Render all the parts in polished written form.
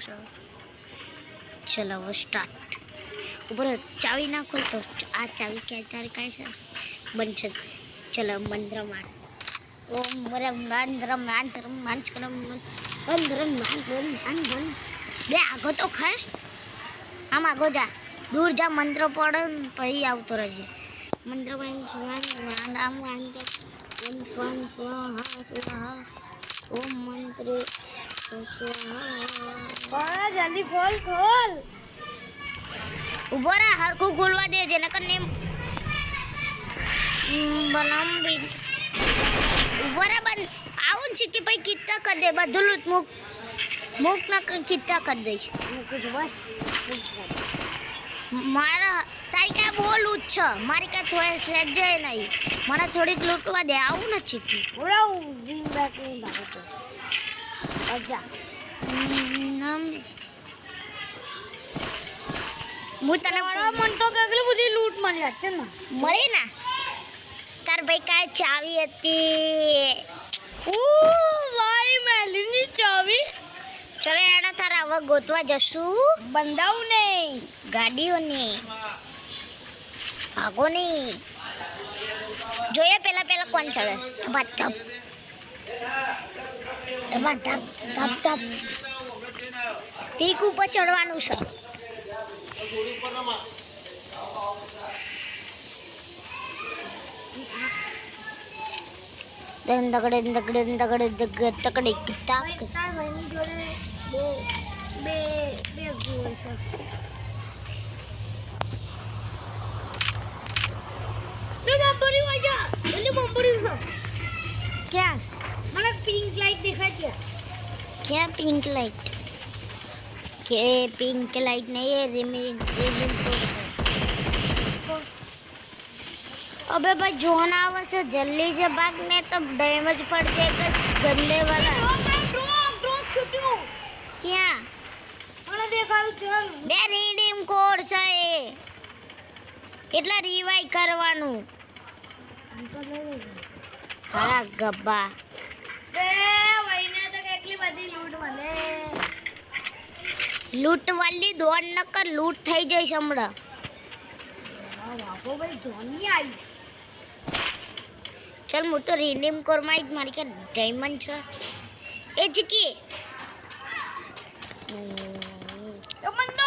છે. ચલો હવે સ્ટાર્ટ. ઉપર ચાવી નાખો તો આ ચાવી ક્યાં તારે કાંઈ છે બનશે. ચલો મંત્ર માર. ઓમ વરમ મંત્રમ મંત્રમ મંત્રમ મંત્રમ મંત્રમ. બે આગો તો ખાસ આમ આગો જા, દૂર જા, મંત્ર પડે પછી આવતો રહેજે. મંત્ર નામ ઓમ મંત્રે જલ્દી ખોલ ખોલ. ઉભો રહે, હરખું ખોલવા દે જેને કરીને બનાવી. ઉભો રહે બંધ આવું છે કે ભાઈ કિત્તા કરી દે બધું લૂટ મૂક ના કિત્તા કરી દઈશ. બસ મારા તારી કાંઈ બહુ લૂટ છે, મારી કાંઈ થોડી સેટ જાય નહીં. મને થોડીક લૂંટવા દે. આવું નથી ઉડાવું ગ્રીન બેક ની બાબત અચ્છા હું તને મન તો કેટલી બધી લૂંટ મળી છે ને મળી ને. તાર ભાઈ કાંઈ ચાવી હતી. ભાઈ મેલીની ચાવી. ચલો એનો તારા હવે ગોતવા જશું. બંધાવું નહીં ગાડીઓની ભાગોની જોઈએ. પેલા કોણ ચડે. ધબ પીક ઉપર ચડવાનું છે. તકડી કિતાક ક્યાં મને પિંક લાઈટ દેખાય છે. ક્યાં પિંક લાઈટ? કે પિંક લાઈટ નહીં है रिमिंग अबे भाई जोन आवे से जल्दी से भाग नहीं तो डैमेज पड़ जाएगा गंदे वाला. ડ્રોપ છૂટ્યું. क्या મને દેખાયું ચાલ. બે રીડીમ કોડ છે એ કેટલા રિવાઇવ કરવાનું. હા ગબ્બા બે વઈને તો કેટલી બધી લૂંટ મળે. લૂંટ વાલી દોડ ન કર, લૂંટ થઈ જઈશ હમણાં. બાપો ભાઈ જોની આવી. चल હું તો રીડીમ કોડ માં જ મારી કે ડાયમંડ છે એ જીકી. બંધો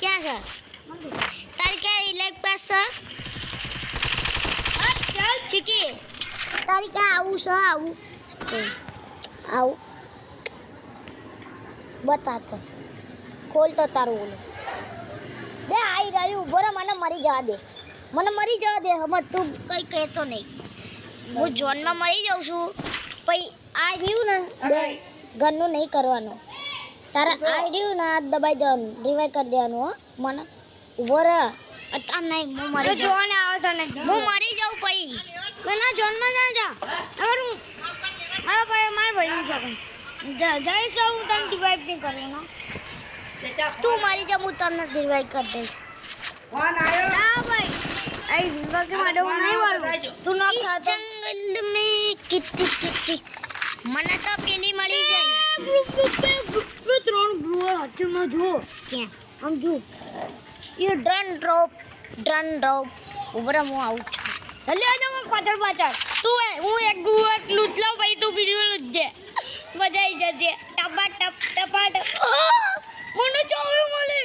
ક્યાં છે તારી ક્યાં ઇલેક્ટ પાસ છે? ચાલ ચીકી તારી ક્યાં આવું છે? આવું બતા તો ખોલ તો તારું ઓલું. બે આવી રહ્યું. બરો મને મરી જવા દે. હવે તું કંઈ કહેતો નહીં. હું ઝોનમાં મરી જાઉં છું. પછી આ રહ્યું ને ઘરનું નહીં કરવાનું. તારા આ રહ્યું ને આ દબાઈ દેવાનું, રિવાઈવ કરી દેવાનું. હો મને ઉભો રહે. અત્યારે નહીં હું મરી જાઉં. જોને આવે તને હું મરી જાઉં પછી. ના જોનમાં જા મારા ભાઈ જઈશ હું તને ડિવાઈડ નહીં કરવાનો. તું મરી જા, હું તને રિવાઈવ કરી દઈશ. ના ભાઈ આઈ જિંદગી માટે હું નહીં વાળું. તું ન इस ખાતો. जंगल में कितनी મને તો પેલી મળી જાય. ત્રણ બ્રુઅર હાથમાં જો ક્યાં આમ જો એ ડ્રન ડ્રોપ ઉભરે હું આવું છું. જલ્દી આવજો મને પાછળ તું હું એક બ્રુઅર લૂંટ લઉં પછી તું બીજું લૂંટજે. મજા આવી જશે. ટપા ટપ મને ચાવી મળે.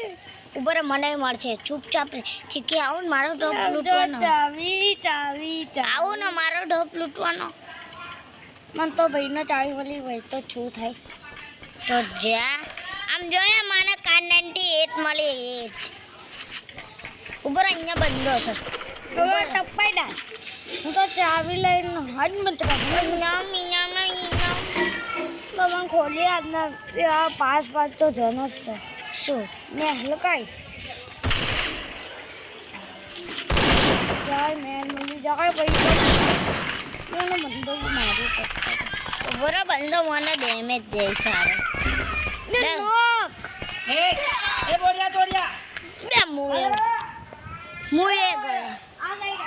ઉભરે મને મળશે. ચૂપચાપ ચીકી આવું ને મારો ઢોપ લૂંટવાનો. ચાવી આવું ને મારો ઢોપ લૂંટવાનો. મને તો ભાઈને ચાવી મળી હોય તો શું થાય. તો જ્યાં આમ જોયા મને કાન 98 મળી 8. ઉભરે અહીંયા બંધો છે. ટપાઈ ડા હું તો ચાવી લઈને હજ મત તો મને ખોલી આજના પાસ તો જનો જ છે. શું ને હલકાઈશ જાય મેં મળી જાય પૈસા મને બંધો મારું ઉભરે બંધો મને ડેમેજ દે સારો. ને નોક એ બોડિયા બે મુએ ગયો. આ ગઈ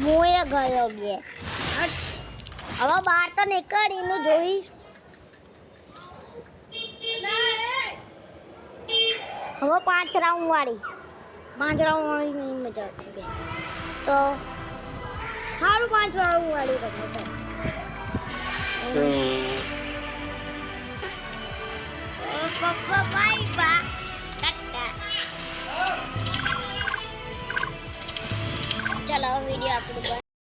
હું એ ગયો બે હવે બહાર તો નીકળીને જોઈશ હવે 5 રાઉન્ડ વાળી નહીં મજા આવતી બે તો સારું 5 રાઉન્ડ વાળી રમત પપ્પા બાય બા ટાટા ચલો વિડીયો આપણું